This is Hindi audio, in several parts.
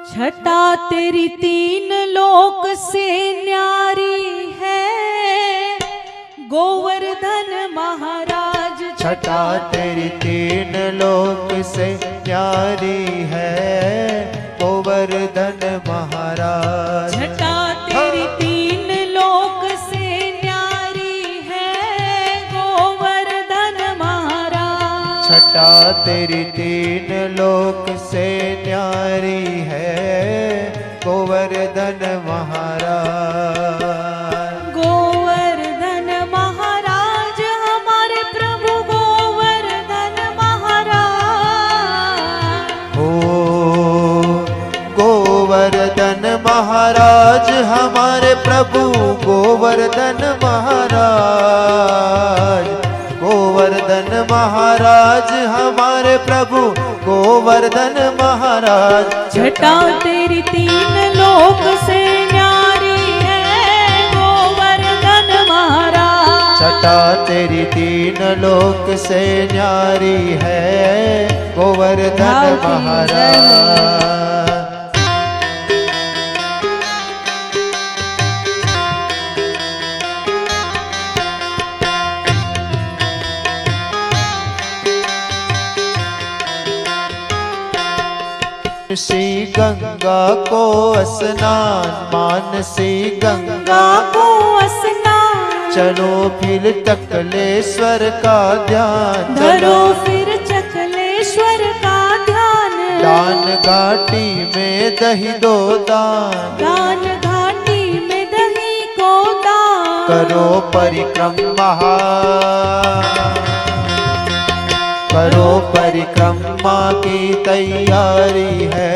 छटा तेरी तीन लोक से न्यारी है गोवर्धन महाराज। छटा तेरी तीन लोक से न्यारी है गोवर्धन महाराज। छटा तेरी तीन लोक से न्यारी है गोवर्धन महाराज। छटा तेरी तीन लोक से न्यारी है गोवर्धन महाराज। गोवर्धन महाराज हमारे प्रभु गोवर्धन महाराज। हो गोवर्धन महाराज हमारे प्रभु गोवर्धन महाराज। गोवर्धन महाराज हमारे प्रभु गोवर्धन महाराज। छटा तेरी तीन लोक से न्यारी है गोवर्धन महाराज। छटा तेरी तीन लोक से न्यारी है गोवर्धन महाराज। मानसी गंगा को स्नान, मानसी गंगा को स्नान। चलो फिर चकलेश्वर का ध्यान, धरो फिर चकलेश्वर का ध्यान। दान घाटी में दही दो दान, दान घाटी में दही को दान। करो परिक्रमा, करो परिक्रमा की तैयारी है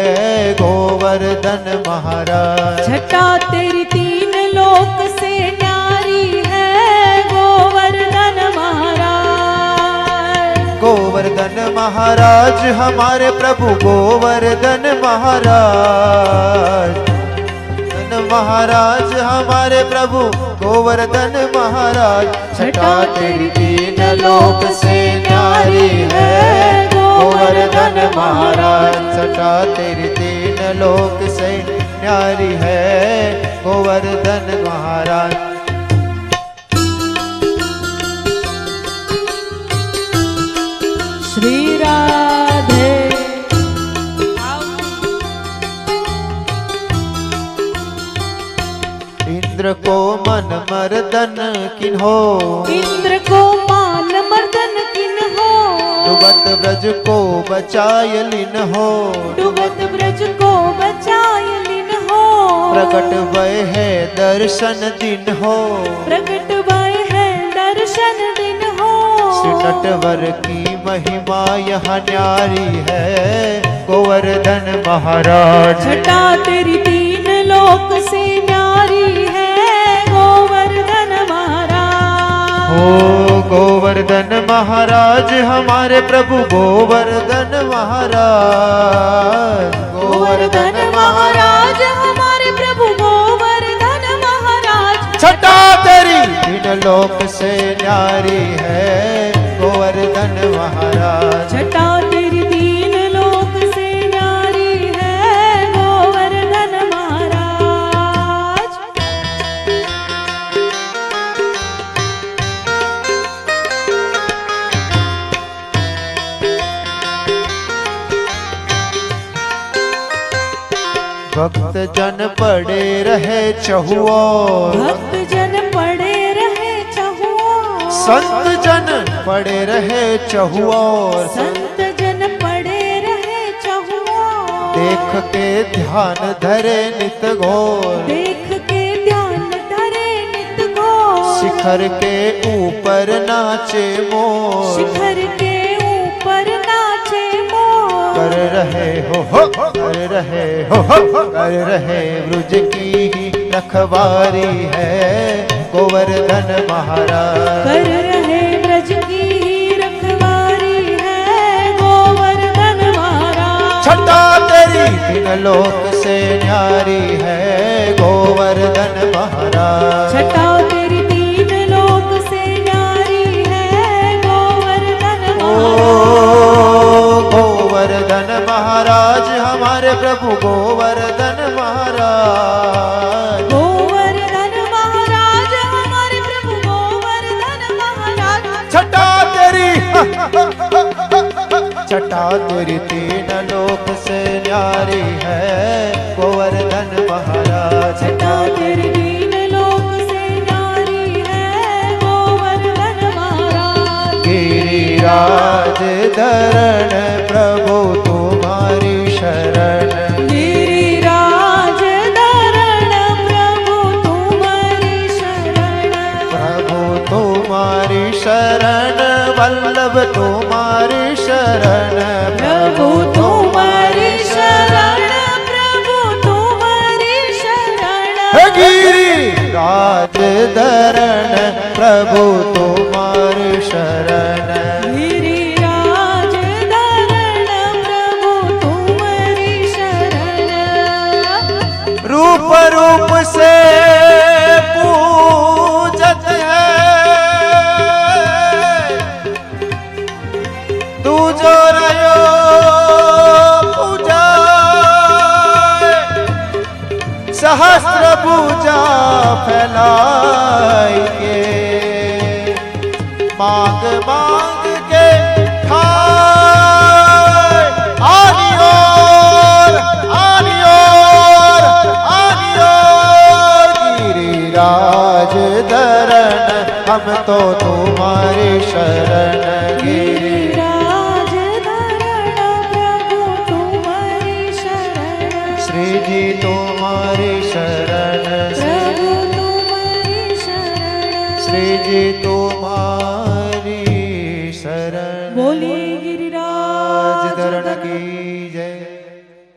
गोवर्धन महाराज। छटा तेरी तीन लोक से न्यारी है गोवर्धन महाराज। गोवर्धन महाराज हमारे प्रभु गोवर्धन महाराज। महाराज हमारे प्रभु गोवर्धन महाराज। छटा तेरी तीन लोक से न्यारी है गोवर्धन महाराज। छटा तेरी तीन लोक से न्यारी है गोवर्धन महाराज। श्री राधे। इंद्र को मन मर्दन किन्हो, इंद्र को मान मर्दन किन्हो। डुबत ब्रज को बचाय लिन्हो, डुबत ब्रज को बचाय लिन्हो। प्रकट भय है दर्शन दिन हो, प्रकट भय है दर्शन दिन हो। श्री नटवर की महिमा यहाँ न्यारी है गोवर्धन महाराज। छटा तेरी तीन लोक से न्यारी है गोवर्धन महाराज। ओ गोवर्धन महाराज हमारे प्रभु गोवर्धन महाराज। गोवर्धन महाराज हमारे प्रभु गोवर्धन महाराज। छटा तेरी तीन लोक से न्यारी है गोवर्धन महाराज। छटा तेरी तीन लोक से न्यारी है गोवर्धन महाराज। भक्त जन पड़े रहे चहुओर, भक्त जन पड़े रहे चहुओर। संत जन पड़े रहे चहुओर। संत जन पड़े रहे चहुओर। देख के ध्यान धरे नित घोर, देख के ध्यान धरे नित घोर। शिखर के ऊपर नाचे मोर, शिखर के ऊपर नाचे मोर। कर रहे हो कर रहे हो कर रहे ब्रज की ही रखवारी है गोवर्धन महाराज। कर रहे ब्रज की ही रखवारी है गोवर्धन महाराज। छटा तेरी तीन लोक से न्यारी है गोवर्धन महाराज। छटा तेरी तीन लोक से न्यारी है गोवर्धन महाराज। गोवर्धन महाराज हमारे प्रभु गोवर्धन महाराज। गोवर्धन महाराज हमारे प्रभु गोवर्धन महाराज। छटा तेरी छटा तेरी तीन लोक से न्यारी है गोवर्धन महाराज। छटा तेरी तीन लोक से न्यारी है गोवर्धन महाराज। गिरिराज धरण प्रभु तुम्हारी शरण। गिरिराज धरण प्रभु तुम्हारी शरण। प्रभु तुम्हारी शरण वल्लभ तुम्हारी शरण। प्रभु तुम्हारी शरण प्रभु तुम्हारी शरण। गिरिराज धरण प्रभु तुम्हारी शरण। गिरिराज धरण प्रभु तुम्हारी शरण। रूप रूप से पूजत है तू जो रयो पूजा। सहस्र पूजा फैलाई के मांग मांग के खाए। आनी ओर आनी ओर आनी ओर। गिरिराज धरण हम तो तुम्हारी शरण। गिरिराज धरण प्रभु तुम्हारी शरण। श्री जी तुम्हारी शरण। प्रभु तुम्हारी शरण। श्री जी